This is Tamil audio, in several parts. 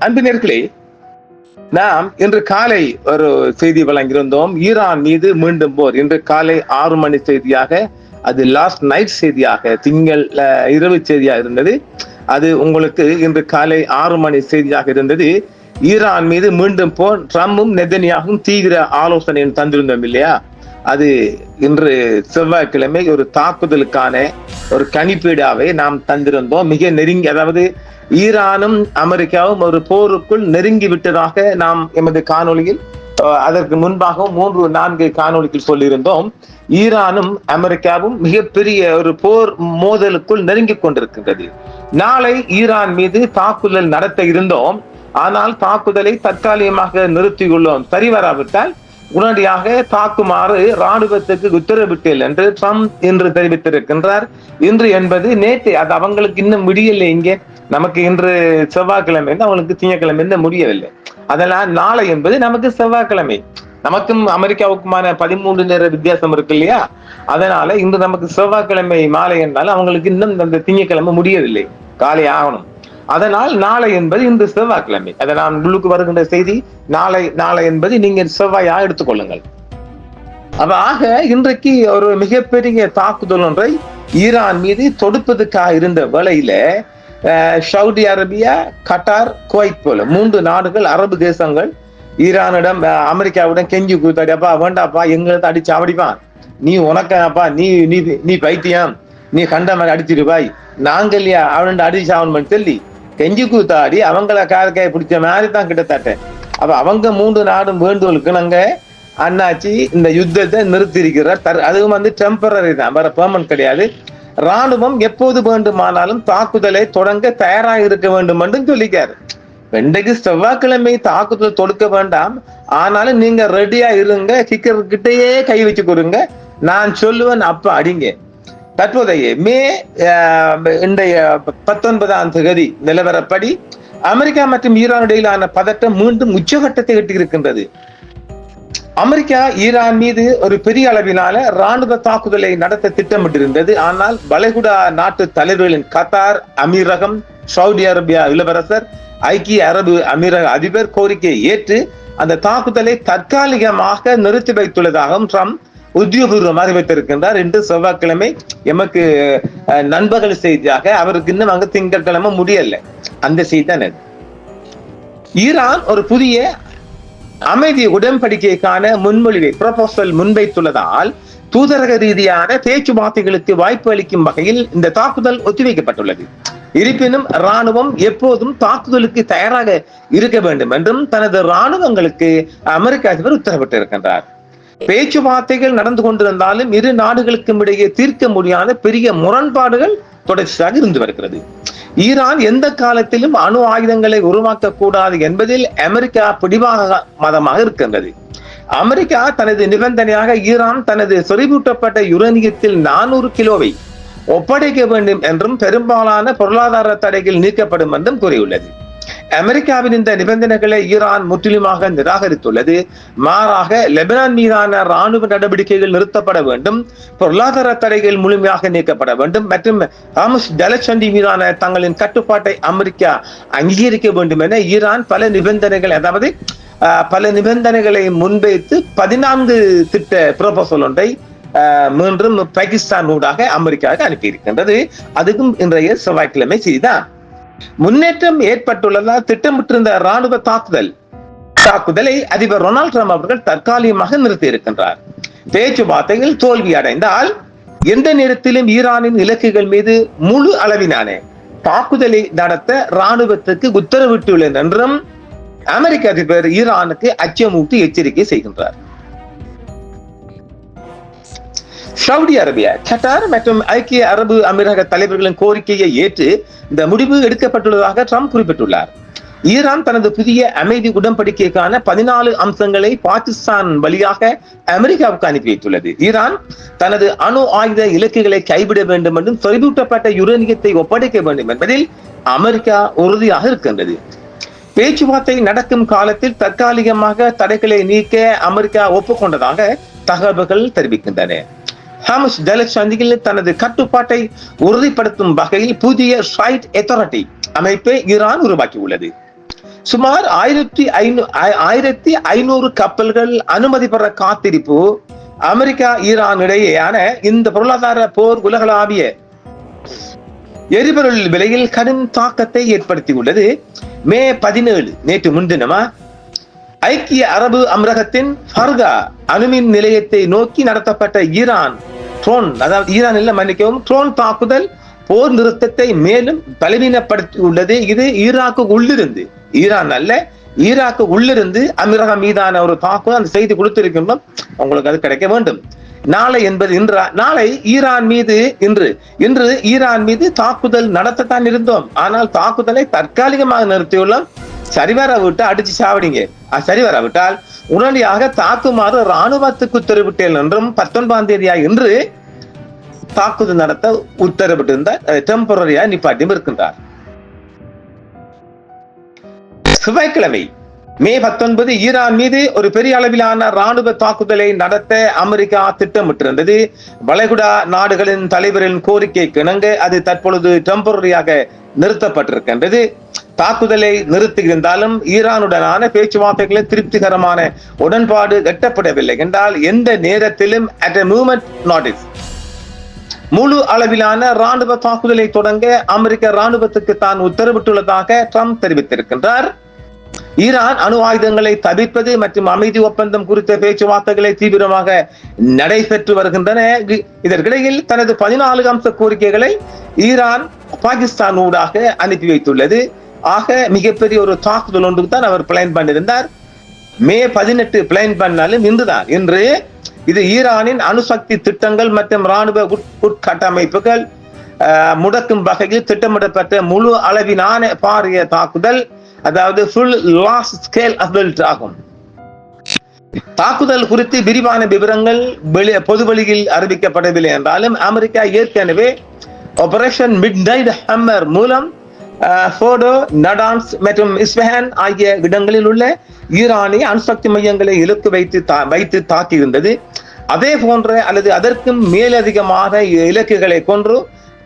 அன்பினர்களே, நாம் இன்று காலை ஒரு செய்தி வழங்கியிருந்தோம். ஈரான் மீது மீண்டும் போர். இன்று காலை 6 மணி செய்தியாக, அது லாஸ்ட் நைட் செய்தியாக, திங்கள் இரவு செய்தியாக இருந்தது. அது உங்களுக்கு இன்று காலை 6 மணி செய்தியாக இருந்தது. ஈரான் மீது மீண்டும் போர். ட்ரம்பும் நெதன்யாகும் தீவிர ஆலோசனை தந்திருந்தோம் இல்லையா? அது இன்று செவ்வாய்க்கிழமை ஒரு தாக்குதலுக்கான ஒரு கணிப்பீடாவை நாம் தந்திருந்தோம். மிக நெருங்கி, அதாவது ஈரானும் அமெரிக்காவும் ஒரு போருக்குள் நெருங்கி விட்டதாக நாம் எமது காணொலியில், அதற்கு முன்பாகவும் 3-4 காணொலிகள் சொல்லியிருந்தோம். ஈரானும் அமெரிக்காவும் மிகப்பெரிய ஒரு போர் மோதலுக்குள் நெருங்கி கொண்டிருக்கின்றது. நாளை ஈரான் மீது தாக்குதல் நடத்த இருந்தோம். ஆனால் தாக்குதலை தற்காலிகமாக நிறுத்தியுள்ளோம். சரி வராவிட்டால் உடனடியாக தாக்குமாறு ராணுவத்துக்கு உத்தரவிட்டேன் என்று ட்ரம்ப் இன்று தெரிவித்திருக்கின்றார். இன்று என்பது நேற்று, அது அவங்களுக்கு இன்னும் முடியலை. இங்கே நமக்கு இன்று செவ்வாய்க்கிழமை, அவங்களுக்கு திங்கட்கிழமை முடியவில்லை. அதனால் நாளை என்பது நமக்கு செவ்வாய்க்கிழமை. நமக்கும் அமெரிக்காவுக்குமான 13 நேர வித்தியாசம் இருக்கு இல்லையா? அதனால இன்று நமக்கு செவ்வாய்க்கிழமை மாலை என்றாலும் அவங்களுக்கு இன்னும் அந்த திங்கட்கிழமை முடியவில்லை, காலை ஆகணும். அதனால் நாளை என்பது இன்று செவ்வாய்க்கிழமை. அதை நான் உள்ளுக்கு வருகின்ற செய்தி நாளை என்பது நீங்கள் செவ்வாயாக எடுத்துக்கொள்ளுங்கள். ஆக இன்றைக்கு ஒரு மிகப்பெரிய தாக்குதல் ஒன்றை ஈரான் மீது தொடுப்பதற்காக இருந்த வேளையில சவுதி அரேபியா, கட்டார், குவைத் போல 3 நாடுகள், அரபு தேசங்கள் ஈரானிடம், அமெரிக்காவுடன் கெஞ்சி கூத்தாடி, அப்பா வேண்டாப்பா, எங்களுக்கு அடிச்சு அவடிப்பான், நீ உனக்காப்பா, நீ நீ நீ பைத்தியம், நீ கண்ட மாதிரி அடிச்சிருப்பாய், நாங்கல்லையா அவன் அடிச்சு ஆகணும்னு சொல்லி கெஞ்சி கூத்தாடி அவங்கள காரக்காய பிடிச்ச மாதிரி தான் கிட்டத்தட்ட. அப்ப அவங்க 3 நாடும் வேண்டுகோளுக்கு நாங்க அண்ணாச்சி இந்த யுத்தத்தை நிறுத்தி இருக்கிறார். அதுவும் டெம்பரரி தான், வேற பெர்மனன்ட் கிடையாது. ராணுவம் எப்போது வேண்டுமானாலும் தாக்குதலை தொடங்க தயாராக இருக்க வேண்டும் என்று சொல்லிக்காரு. இன்றைக்கு செவ்வாய்க்கிழமை தாக்குதல் தொடுக்க வேண்டாம், ஆனாலும் நீங்க ரெடியா இருங்க, கிட்டேயே கை வச்சு கொடுங்க, நான் சொல்லுவேன் அப்ப அடிங்க. தற்போதைய மே 19 நிலவரப்படி அமெரிக்கா மற்றும் ஈரான் இடையிலான பதட்டம் மீண்டும் உச்சகட்டத்தை எட்டியிருக்கின்றது. அமெரிக்கா ஈரான் மீது ஒரு பெரிய அளவிலான ராணுவ தாக்குதலை நடத்த திட்டமிட்டிருந்தது. ஆனால் வளைகுடா நாட்டு தலைவர்களின் கத்தார் அமீரகம், சவுதி அரேபியா இளவரசர், ஐக்கிய அரபு அமீரக அதிபர் கோரிக்கையை ஏற்று அந்த தாக்குதலை தற்காலிகமாக நிறுத்தி வைத்துள்ளதாகவும் ட்ரம்ப் உத்தியோகபூர்வமாக அறிவித்திருக்கின்றார். இன்று செவ்வாய்க்கிழமை எமக்கு நண்பர்கள் செய்தியாக, அவருக்கு இன்னும் அங்கு திங்கட்கிழமை முடியல. அந்த செய்தி தான். ஈரான் ஒரு புதிய அமைதி உடன்படிக்கைக்கான முன்மொழிவை ப்ரொபோசல் முன்வைத்துள்ளதால் தூதரக ரீதியான பேச்சுவார்த்தைகளுக்கு வாய்ப்பு அளிக்கும் வகையில் இந்த தாக்குதல் ஒத்திவைக்கப்பட்டுள்ளது. இருப்பினும் ராணுவம் எப்போதும் தாக்குதலுக்கு தயாராக இருக்க வேண்டும் என்றும் தனது ராணுவங்களுக்கு அமெரிக்க அதிபர் உத்தரவிட்டிருக்கின்றார். பேச்சுவார்த்தைகள் நடந்து கொண்டிருந்தாலும் இரு நாடுகளுக்கும் இடையே தீர்க்க முடியாத பெரிய முரண்பாடுகள் தொடர்ச்சியாக இருந்து வருகிறது. ஈரான் எந்த காலத்திலும் அணு ஆயுதங்களை உருவாக்க கூடாது என்பதில் அமெரிக்கா பிடிவாதமாக இருக்கின்றது. அமெரிக்கா தனது நிபந்தனையாக ஈரான் தனது செறிவூட்டப்பட்ட யுரேனியத்தில் 400 கிலோவை ஒப்படைக்க வேண்டும் என்றும் பெரும்பாலான பொருளாதார தடைகள் நீக்கப்படும் என்றும் கூறியுள்ளது. அமெரிக்காவின் இந்த நிபந்தனைகளை ஈரான் முற்றிலுமாக நிராகரித்துள்ளது. மாறாக லெபனான் மீதான ராணுவ நடவடிக்கைகள் நிறுத்தப்பட வேண்டும், பொருளாதார தடைகள் முழுமையாக நீக்கப்பட வேண்டும் மற்றும் ஹாமஸ் ஜலசந்தி மீதான தங்களின் கட்டுப்பாட்டை அமெரிக்கா அங்கீகரிக்க வேண்டும் என ஈரான் பல நிபந்தனைகளை முன்வைத்து 14 திட்ட ப்ரோபோசல் ஒன்றை மீண்டும் பாகிஸ்தான் ஊடாக அமெரிக்காவுக்கு அனுப்பியிருக்கின்றது. அதுக்கும் இன்றைய செவ்வாய்க்கிழமை செய்திதான். முன்னேற்றம் ஏற்பட்டுள்ளதால் திட்டமிட்டிருந்த ராணுவ தாக்குதலை அதிபர் டொனால்ட் ட்ரம்ப் அவர்கள் தற்காலிகமாக நிறுத்தி இருக்கின்றார். பேச்சுவார்த்தைகள் தோல்வி அடைந்தால் எந்த நேரத்திலும் ஈரானின் இலக்குகள் மீது முழு அளவிலான தாக்குதலை நடத்த ராணுவத்துக்கு உத்தரவிட்டுள்ளது என்றும் அமெரிக்க அதிபர் ஈரானுக்கு அச்சமூட்டி எச்சரிக்கை செய்கின்றார். சவுதி அரேபியா, கட்டார் மற்றும் ஐக்கிய அரபு அமீரக தலைவர்களின் கோரிக்கையை ஏற்று இந்த முடிவு எடுக்கப்பட்டுள்ளதாக ட்ரம்ப் குறிப்பிட்டுள்ளார். ஈரான் தனது புதிய அமைதி உடன்படிக்கைக்கான 14 அம்சங்களை பாகிஸ்தான் வழியாக அமெரிக்காவுக்கு அனுப்பி வைத்துள்ளது. ஈரான் தனது அணு ஆயுத இலக்குகளை கைவிட வேண்டும் என்றும் செறிவூட்டப்பட்ட யுரேனியத்தை ஒப்படைக்க வேண்டும் என்பதில் அமெரிக்கா உறுதியாக இருக்கின்றது. பேச்சுவார்த்தை நடக்கும் காலத்தில் தற்காலிகமாக தடைகளை நீக்க அமெரிக்கா ஒப்புக்கொண்டதாக தகவல்கள் தெரிவிக்கின்றன. ஹாமஸ் ஜலசந்தியில் தனது கட்டுப்பாட்டை உறுதிப்படுத்தும் வகையில் புதிய சைட் அத்தாரிட்டி அமைப்பை ஈரான் உருவாக்கியுள்ளது. சுமார் 1500 கப்பல்கள் அனுமதி பெற காத்திருப்பு அமெரிக்கா ஈரான் இடையேயான இந்த பொருளாதார போர் உலகளாவிய எரிபொருள் விலையில் கடும் தாக்கத்தை ஏற்படுத்தியுள்ளது. மே 17 நேற்று முன்தினமா ஐக்கிய அரபு அமீரகத்தின் ஃபர்கா அணுமின் நிலையத்தை நோக்கி நடத்தப்பட்ட ட்ரோன் தாக்குதல் போர் நிறுத்தத்தை மேலும் பலவீனப்படுத்தியுள்ளது. இது ஈராக்கு உள்ளிருந்து அமீரகம் மீதான ஒரு தாக்குதல். அந்த செய்தி கொடுத்திருக்கின்றோம், உங்களுக்கு அது கிடைக்க வேண்டும். நாளை இன்று ஈரான் மீது தாக்குதல் நடத்தத்தான் இருந்தோம். ஆனால் தாக்குதலை தற்காலிகமாக நிறுத்தியுள்ளோம். சரிவரவிட்டு அடிச்சு சாவடிங்க. சரிவரவிட்டால் உடனடியாக தாக்குமாறு ராணுவத்துக்கு உத்தரவிட்டேன் என்றும் 19ஆம் தேதியா இன்று தாக்குதல் நடத்த உத்தரவிட்டிருந்தார். டெம்பரரியா நிப்பாட்டியும் இருக்கின்றார். செவ்வாய்க்கிழமை மே 19 ஈரான் மீது ஒரு பெரிய அளவிலான ராணுவ தாக்குதலை நடத்த அமெரிக்கா திட்டமிட்டிருந்தது. வளைகுடா நாடுகளின் தலைவரின் கோரிக்கைக்கு இணங்க அது தற்பொழுது டெம்பரரியாக நிறுத்தப்பட்டிருக்கின்றது. தாக்குதலை நிறுத்தியிருந்தாலும் ஈரானுடனான பேச்சுவார்த்தைகளில் திருப்திகரமான உடன்பாடு எட்டப்படவில்லை என்றால் எந்த நேரத்திலும் முழு அளவிலான ராணுவ தாக்குதலை தொடங்க அமெரிக்க ராணுவத்துக்கு தான் உத்தரவிட்டுள்ளதாக ட்ரம்ப் தெரிவித்திருக்கின்றார். ஈரான் அணு ஆயுதங்களை தவிர்ப்பது மற்றும் அமைதி ஒப்பந்தம் குறித்த பேச்சுவார்த்தைகளை தீவிரமாக நடைபெற்று வருகின்றன. இதற்கிடையில் தனது 14 அம்ச கோரிக்கைகளை ஈரான் பாகிஸ்தான் ஊடாக அனுப்பி வைத்துள்ளது. ஆக மிகப்பெரிய ஒரு தாக்குதல் ஒன்று தான் அவர் பிளான் பண்ணியிருந்தார். மே 18 பிளான் பண்ணாலும் இன்று இது ஈரானின் அணுசக்தி திட்டங்கள் மற்றும் ராணுவ உட்கட்டமைப்புகள் முடக்கும் வகையில் திட்டமிடப்பட்ட முழு அளவிலான பாரிய தாக்குதல், அதாவது ஃபுல் லார்ஜ் ஸ்கேல் அசால்ட் ஆகும். தாக்குதல் குறித்து விரிவான விவரங்கள் பொதுவெளியில் அறிவிக்கப்படவில்லை என்றாலும் அமெரிக்கா ஏற்கனவே ஆபரேஷன் மிட்நைட் ஹம்மர் மூலம் ஃபோர்டோ, நடான்ஸ் மற்றும் இஸ்பஹான் ஆகிய இடங்களில் உள்ள ஈரானிய அணுசக்தி மையங்களை இலக்கு வைத்து தாக்கியிருந்தது. அதே போன்ற அல்லது அதற்கும் மேலதிகமாக இலக்குகளை கொன்று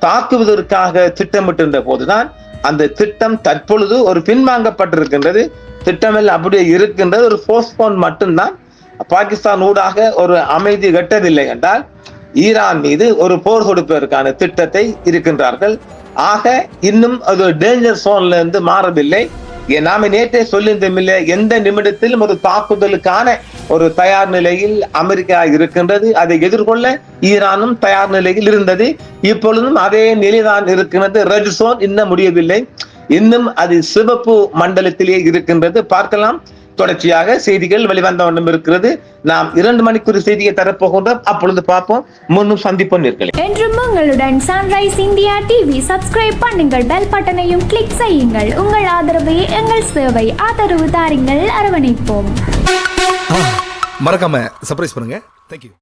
தாக்குவதற்காக திட்டமிட்டிருந்த போதுதான் அந்த திட்டம் தற்பொழுது ஒரு பின்வாங்கப்பட்டிருக்கின்றது. திட்டமெல்லாம் அப்படியே இருக்கின்றது, ஒரு போஸ்ட்போன் மட்டும்தான். பாகிஸ்தான் ஊடாக ஒரு அமைதி கட்டவில்லை என்றால் ஈரான் மீது ஒரு போர் தொடுப்பதற்கான திட்டத்தை இருக்கின்றார்கள். ஆக இன்னும் அது டேஞ்சர் சோன்ல இருந்து மாறவில்லை. நாம நேற்றே சொல்லியிருந்தோமில்லை, எந்த நிமிடத்திலும் ஒரு தாக்குதலுக்கான ஒரு தயார் நிலையில் அமெரிக்கா இருக்கின்றது. அதை எதிர்கொள்ள ஈரானும் தயார் நிலையில் இருந்தது. இப்பொழுதும் அதே நிலைதான் இருக்கின்றது. ரெட் சோன் இன்னும் முடியவில்லை, இன்னும் அது சிவப்பு மண்டலத்திலே இருக்கின்றது. பார்க்கலாம், தொடர்ச்சியாக செய்திகள் வெளிவந்த வண்ணம் இருக்கிறது. நாம் 2 மணிக்கு ஒரு செய்தியை தரப்போகின்றோம். அப்பொழுது பார்ப்போம். முன்னும் சந்திப்போம் நேயர்களே. என்றும் உங்களுடன் சன்ரைஸ் இந்தியா டிவி சப்ஸ்கிரைப் பண்ணுங்கள், பெல் பட்டனையும் கிளிக் செய்யுங்கள். உங்கள் ஆதரவே எங்கள் சேவை. ஆதரவு தாருங்கள், அரவணைப்போம். மறக்காம சர்ப்ரைஸ் பண்ணுங்க. தேங்க்யூ.